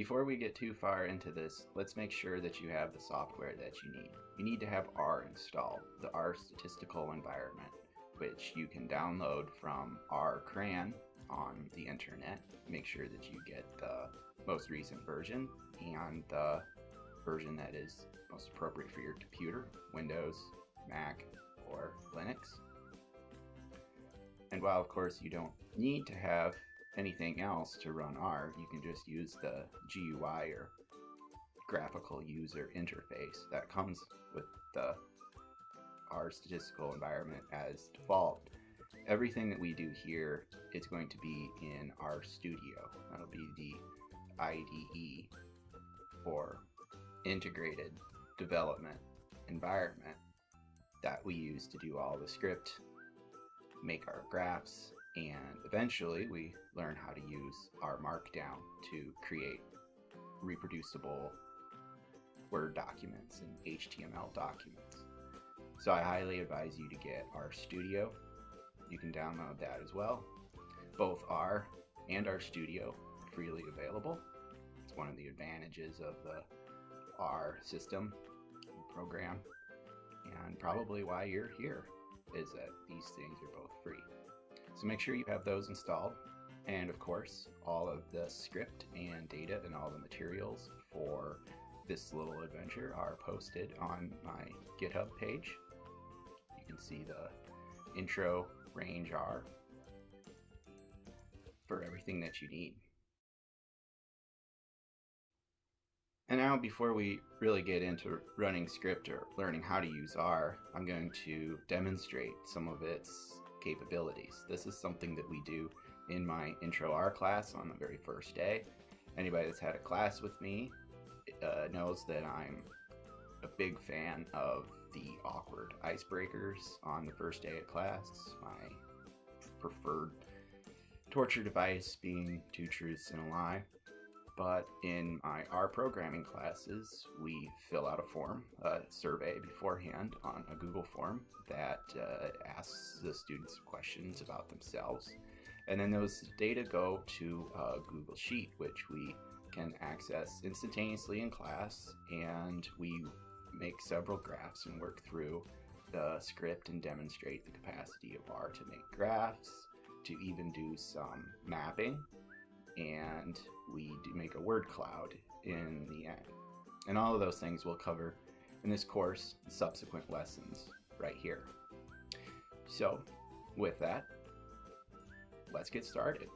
before we get too far into this, let's make sure that you have the software that you need. You need to have R installed, the R statistical environment, which you can download from R CRAN on the internet. Make sure that you get the most recent version and the version that is most appropriate for your computer, Windows, Mac, or Linux. And while of course you don't need to have anything else to run R, you can just use the GUI or graphical user interface that comes with the R statistical environment as default. Everything that we do here is going to be in RStudio. That'll be the IDE or integrated development environment that we use to do all the script, make our graphs, and eventually we learn how to use our Markdown to create reproducible Word documents and HTML documents. So I highly advise you to get RStudio. You can download that as well. Both R and RStudio are freely available. It's one of the advantages of the R system program, and probably why you're here is that these things are both free. So make sure you have those installed, and of course all of the script and data and all the materials for this little adventure are posted on my GitHub page. You can see the intro range R for everything that you need. And now, before we really get into running script or learning how to use R, I'm going to demonstrate some of its capabilities. This is something that we do in my Intro R class on the very first day. Anybody that's had a class with me knows that I'm a big fan of the awkward icebreakers on the first day of class. My preferred torture device being 2 truths and a lie. But in my R programming classes, we fill out a form, a survey beforehand on a Google form that asks the students questions about themselves. And then those data go to a Google Sheet, which we can access instantaneously in class, and we make several graphs and work through the script and demonstrate the capacity of R to make graphs, to even do some mapping, and we do make a word cloud in the end. And all of those things we'll cover in this course and subsequent lessons right here. So with that, let's get started.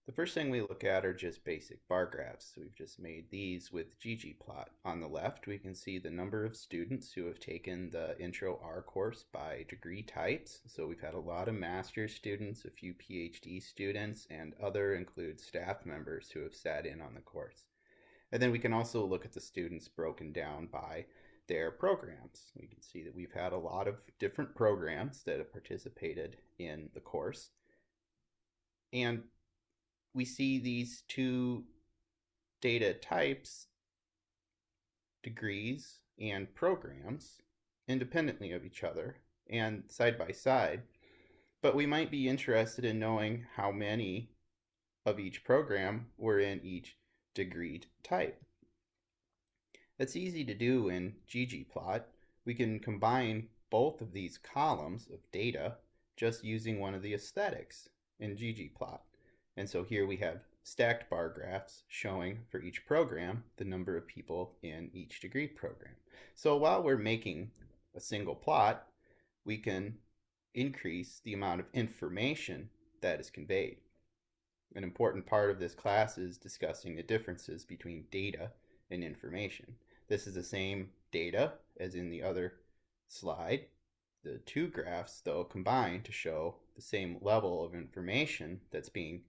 The first thing we look at are just basic bar graphs. So we've just made these with ggplot. On the left, we can see the number of students who have taken the Intro R course by degree types. So we've had a lot of master's students, a few PhD students, and other include staff members who have sat in on the course. And then we can also look at the students broken down by their programs. We can see that we've had a lot of different programs that have participated in the course. And we see these two data types, degrees and programs, independently of each other and side by side, but we might be interested in knowing how many of each program were in each degree type. That's easy to do in ggplot. We can combine both of these columns of data just using one of the aesthetics in ggplot. And so here we have stacked bar graphs showing for each program the number of people in each degree program. So while we're making a single plot, we can increase the amount of information that is conveyed. An important part of this class is discussing the differences between data and information. This is the same data as in the other slide. The two graphs, though, combine to show the same level of information that's being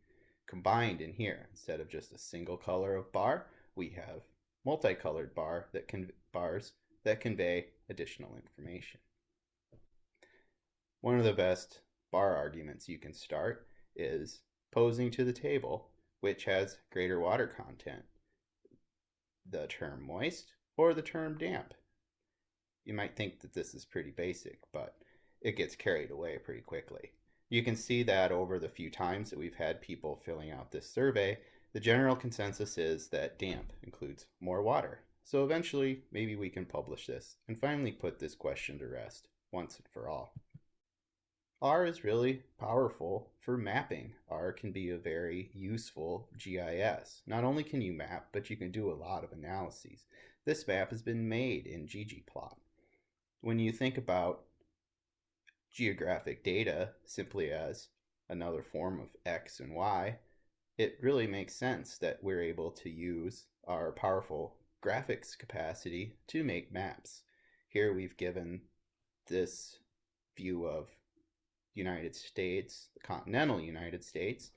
combined in here. Instead of just a single color of bar, we have multicolored bars that convey additional information. One of the best bar arguments you can start is posing to the table which has greater water content, the term moist or the term damp. You might think that this is pretty basic, but it gets carried away pretty quickly. You can see that over the few times that we've had people filling out this survey, the general consensus is that damp includes more water. So eventually, maybe we can publish this and finally put this question to rest once and for all. R is really powerful for mapping. R can be a very useful GIS. Not only can you map, but you can do a lot of analyses. This map has been made in ggplot. When you think about geographic data simply as another form of X and Y, it really makes sense that we're able to use our powerful graphics capacity to make maps. Here we've given this view of United States, the continental United States,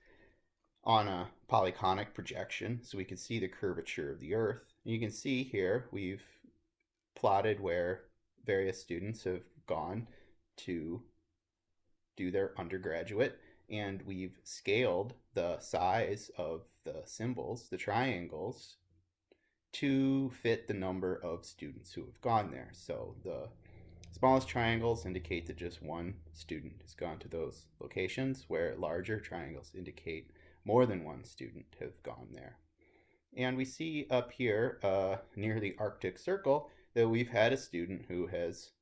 on a polyconic projection so we can see the curvature of the Earth. And you can see here we've plotted where various students have gone to do their undergraduate, and we've scaled the size of the symbols, the triangles, to fit the number of students who have gone there. So the smallest triangles indicate that just one student has gone to those locations, where larger triangles indicate more than one student have gone there. And we see up here near the Arctic Circle that we've had a student who has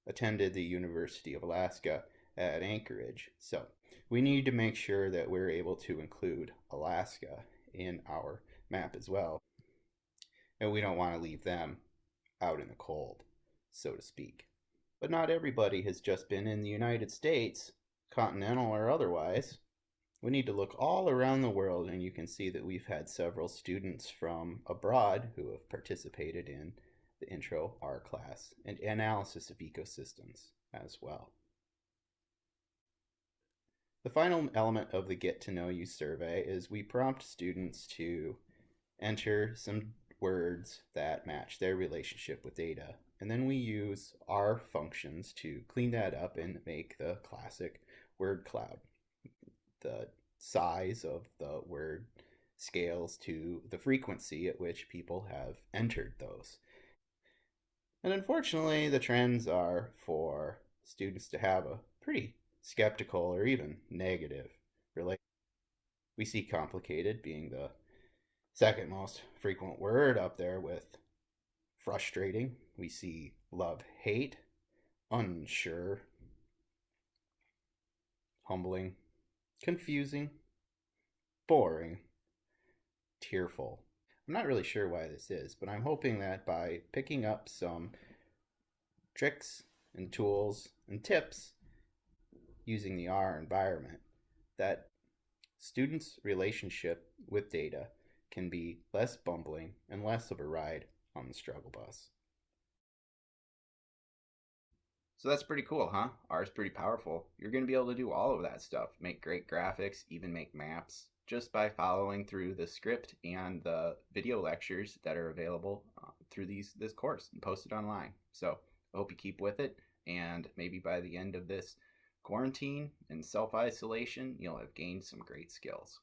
attended the University of Alaska at Anchorage. So we need to make sure that we're able to include Alaska in our map as well. And we don't want to leave them out in the cold, so to speak. But not everybody has just been in the United States, continental or otherwise. We need to look all around the world, and you can see that we've had several students from abroad who have participated in the Intro R class and analysis of ecosystems as well. The final element of the Get to Know You survey is we prompt students to enter some words that match their relationship with data. And then we use our functions to clean that up and make the classic word cloud. The size of the word scales to the frequency at which people have entered those. And unfortunately, the trends are for students to have a pretty skeptical or even negative relationship. We see complicated being the second most frequent word, up there with frustrating. We see love, hate, unsure, humbling, confusing, boring, tearful. I'm not really sure why this is, but I'm hoping that by picking up some tricks and tools and tips using the R environment, that students' relationship with data can be less bumbling and less of a ride on the struggle bus. So that's pretty cool, huh? R is pretty powerful. You're going to be able to do all of that stuff, make great graphics, even make maps, just by following through the script and the video lectures that are available through this course and posted online. So I hope you keep with it, and maybe by the end of this quarantine and self-isolation, you'll have gained some great skills.